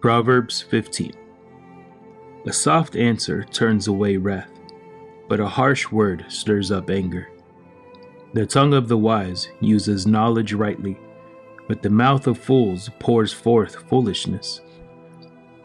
Proverbs 15. A soft answer turns away wrath, but a harsh word stirs up anger. The tongue of the wise uses knowledge rightly, but the mouth of fools pours forth foolishness.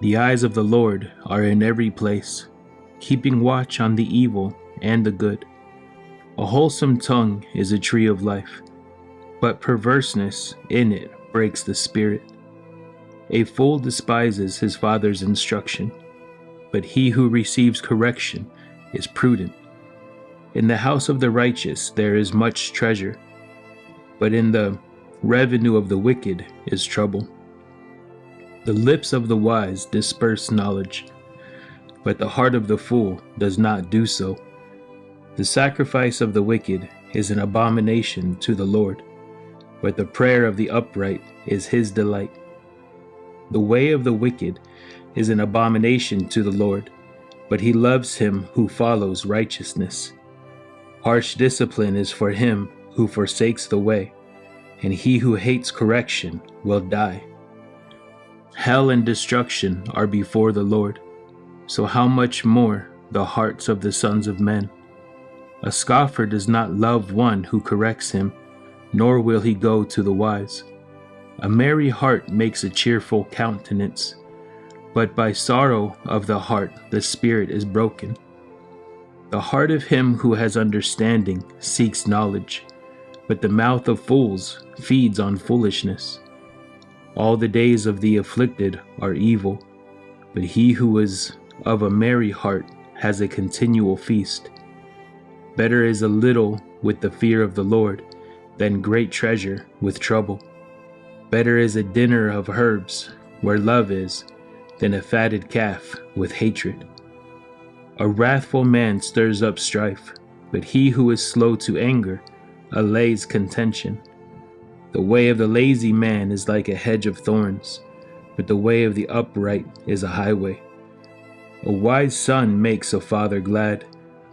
The eyes of the Lord are in every place, keeping watch on the evil and the good. A wholesome tongue is a tree of life, but perverseness in it breaks the spirit. A fool despises his father's instruction, but he who receives correction is prudent. In the house of the righteous there is much treasure, but in the revenue of the wicked is trouble. The lips of the wise disperse knowledge, but the heart of the fool does not do so. The sacrifice of the wicked is an abomination to the Lord, but the prayer of the upright is his delight. The way of the wicked is an abomination to the Lord, but he loves him who follows righteousness. Harsh discipline is for him who forsakes the way, and he who hates correction will die. Hell and destruction are before the Lord, so how much more the hearts of the sons of men? A scoffer does not love one who corrects him, nor will he go to the wise. A merry heart makes a cheerful countenance, but by sorrow of the heart the spirit is broken. The heart of him who has understanding seeks knowledge, but the mouth of fools feeds on foolishness. All the days of the afflicted are evil, but he who is of a merry heart has a continual feast. Better is a little with the fear of the Lord than great treasure with trouble. Better is a dinner of herbs where love is than a fatted calf with hatred. A wrathful man stirs up strife, but he who is slow to anger allays contention. The way of the lazy man is like a hedge of thorns, but the way of the upright is a highway. A wise son makes a father glad,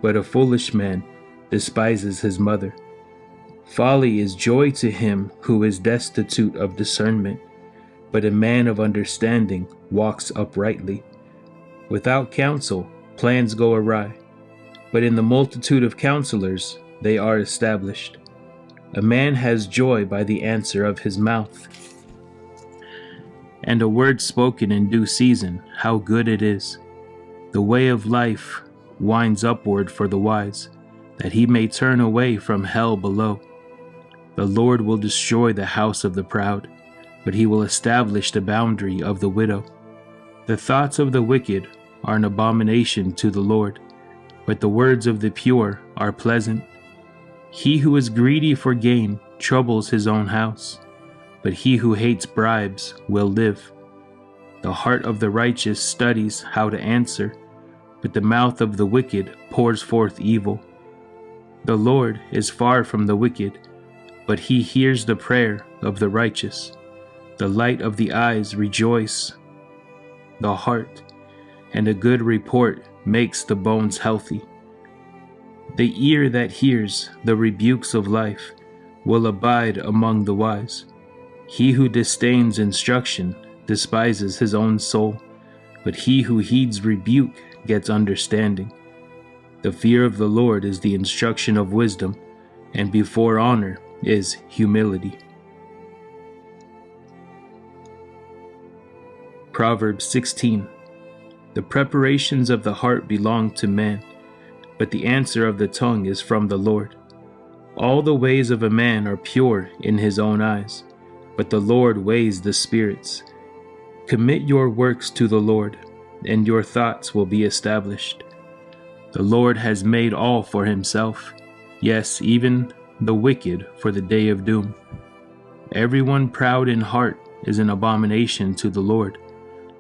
but a foolish man despises his mother. Folly is joy to him who is destitute of discernment, but a man of understanding walks uprightly. Without counsel, plans go awry, but in the multitude of counselors they are established. A man has joy by the answer of his mouth, and a word spoken in due season, how good it is. The way of life winds upward for the wise, that he may turn away from hell below. The Lord will destroy the house of the proud, but he will establish the boundary of the widow. The thoughts of the wicked are an abomination to the Lord, but the words of the pure are pleasant. He who is greedy for gain troubles his own house, but he who hates bribes will live. The heart of the righteous studies how to answer, but the mouth of the wicked pours forth evil. The Lord is far from the wicked, but he hears the prayer of the righteous. The light of the eyes rejoice the heart, and a good report makes the bones healthy. The ear that hears the rebukes of life will abide among the wise. He who disdains instruction despises his own soul, but he who heeds rebuke gets understanding. The fear of the Lord is the instruction of wisdom, and before honor is humility. Proverbs 16. The preparations of the heart belong to man, but the answer of the tongue is from the Lord. All the ways of a man are pure in his own eyes, but the Lord weighs the spirits. Commit your works to the Lord, and your thoughts will be established. The Lord has made all for himself, yes, even the wicked for the day of doom. Everyone proud in heart is an abomination to the Lord.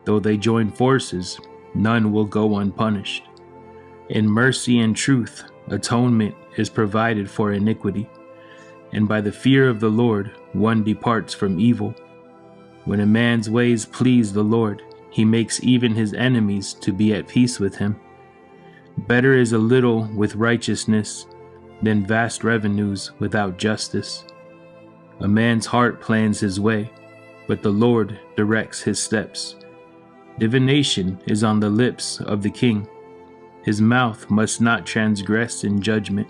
Though they join forces, none will go unpunished. In mercy and truth, atonement is provided for iniquity, and by the fear of the Lord, one departs from evil. When a man's ways please the Lord, he makes even his enemies to be at peace with him. Better is a little with righteousness than vast revenues without justice. A man's heart plans his way, but the Lord directs his steps. Divination is on the lips of the king. His mouth must not transgress in judgment.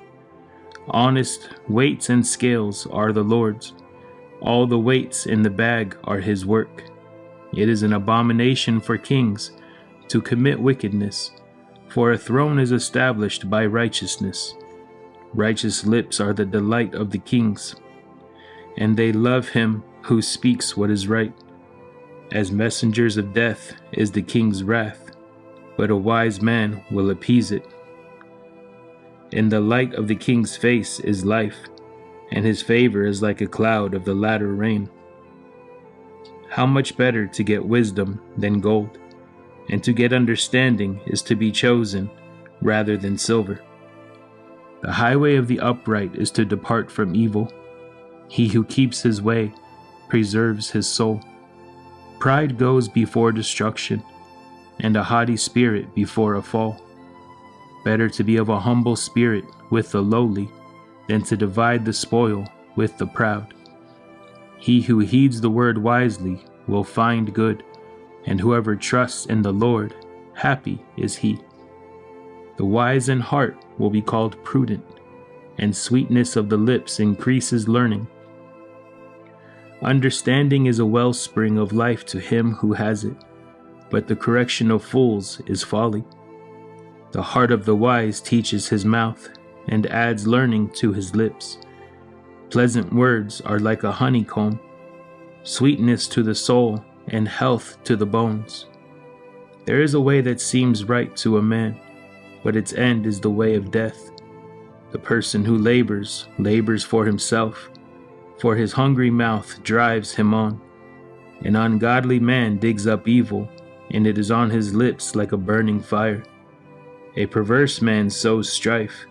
Honest weights and scales are the Lord's. All the weights in the bag are his work. It is an abomination for kings to commit wickedness, for a throne is established by righteousness. Righteous lips are the delight of the kings, and they love him who speaks what is right. As messengers of death is the king's wrath, but a wise man will appease it. In the light of the king's face is life, and his favor is like a cloud of the latter rain. How much better to get wisdom than gold, and to get understanding is to be chosen rather than silver. The highway of the upright is to depart from evil. He who keeps his way preserves his soul. Pride goes before destruction, and a haughty spirit before a fall. Better to be of a humble spirit with the lowly than to divide the spoil with the proud. He who heeds the word wisely will find good, and whoever trusts in the Lord, happy is he. The wise in heart will be called prudent, and sweetness of the lips increases learning. Understanding is a wellspring of life to him who has it, but the correction of fools is folly. The heart of the wise teaches his mouth, and adds learning to his lips. Pleasant words are like a honeycomb, sweetness to the soul, and health to the bones. There is a way that seems right to a man, but its end is the way of death. The person who labors for himself, for his hungry mouth drives him on. An ungodly man digs up evil, and it is on his lips like a burning fire. A perverse man sows strife,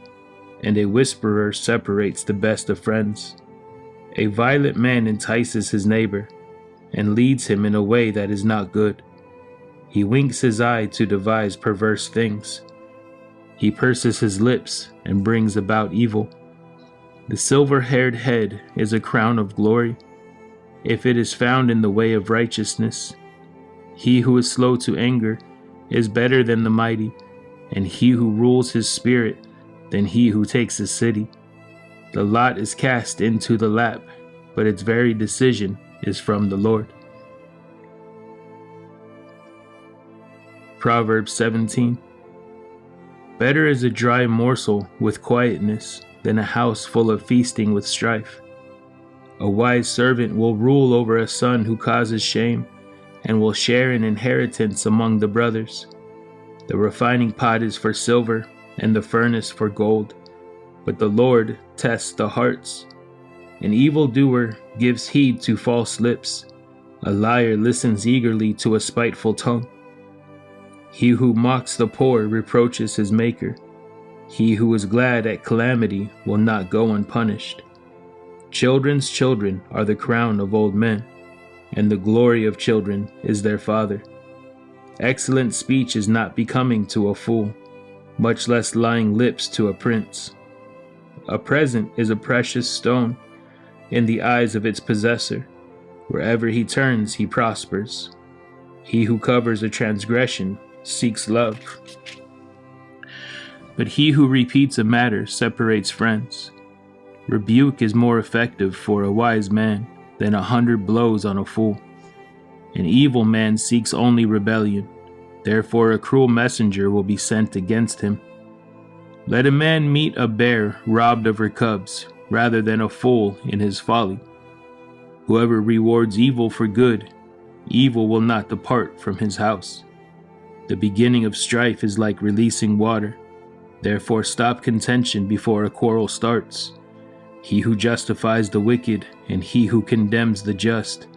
and a whisperer separates the best of friends. A violent man entices his neighbor, and leads him in a way that is not good. He winks his eye to devise perverse things. He purses his lips and brings about evil. The silver-haired head is a crown of glory, if it is found in the way of righteousness. He who is slow to anger is better than the mighty, and he who rules his spirit than he who takes a city. The lot is cast into the lap, but its very decision is from the Lord. Proverbs 17. Better is a dry morsel with quietness than a house full of feasting with strife. A wise servant will rule over a son who causes shame, and will share an inheritance among the brothers. The refining pot is for silver, and the furnace for gold, but the Lord tests the hearts. An evildoer gives heed to false lips. A liar listens eagerly to a spiteful tongue. He who mocks the poor reproaches his maker. He who is glad at calamity will not go unpunished. Children's children are the crown of old men, and the glory of children is their father. Excellent speech is not becoming to a fool, much less lying lips to a prince. A present is a precious stone in the eyes of its possessor. Wherever he turns, he prospers. He who covers a transgression seeks love, but he who repeats a matter separates friends. Rebuke is more effective for a wise man than 100 blows on a fool. An evil man seeks only rebellion, therefore a cruel messenger will be sent against him. Let a man meet a bear robbed of her cubs, rather than a fool in his folly. Whoever rewards evil for good, evil will not depart from his house. The beginning of strife is like releasing water. Therefore stop contention before a quarrel starts. He who justifies the wicked and he who condemns the just,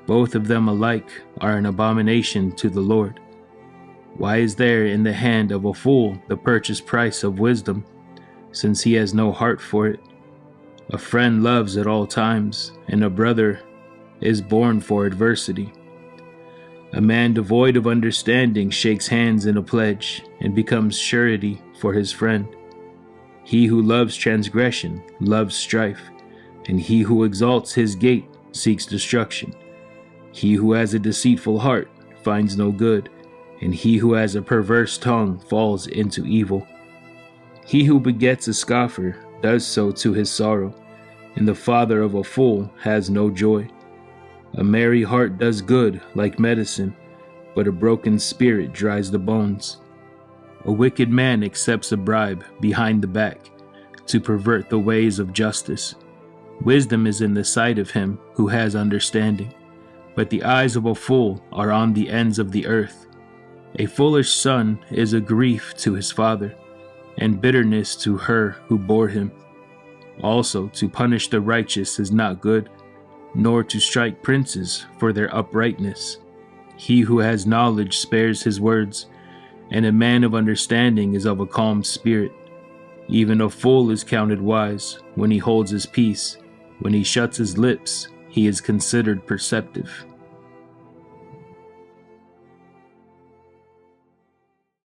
both of them alike are an abomination to the Lord. Why is there in the hand of a fool the purchase price of wisdom, since he has no heart for it? A friend loves at all times, and a brother is born for adversity. A man devoid of understanding shakes hands in a pledge and becomes surety for his friend. He who loves transgression loves strife, and he who exalts his gate seeks destruction. He who has a deceitful heart finds no good, and he who has a perverse tongue falls into evil. He who begets a scoffer does so to his sorrow, and the father of a fool has no joy. A merry heart does good like medicine, but a broken spirit dries the bones. A wicked man accepts a bribe behind the back to pervert the ways of justice. Wisdom is in the sight of him who has understanding, but the eyes of a fool are on the ends of the earth. A foolish son is a grief to his father, and bitterness to her who bore him. Also, to punish the righteous is not good, nor to strike princes for their uprightness. He who has knowledge spares his words, and a man of understanding is of a calm spirit. Even a fool is counted wise when he holds his peace. When he shuts his lips, he is considered perceptive.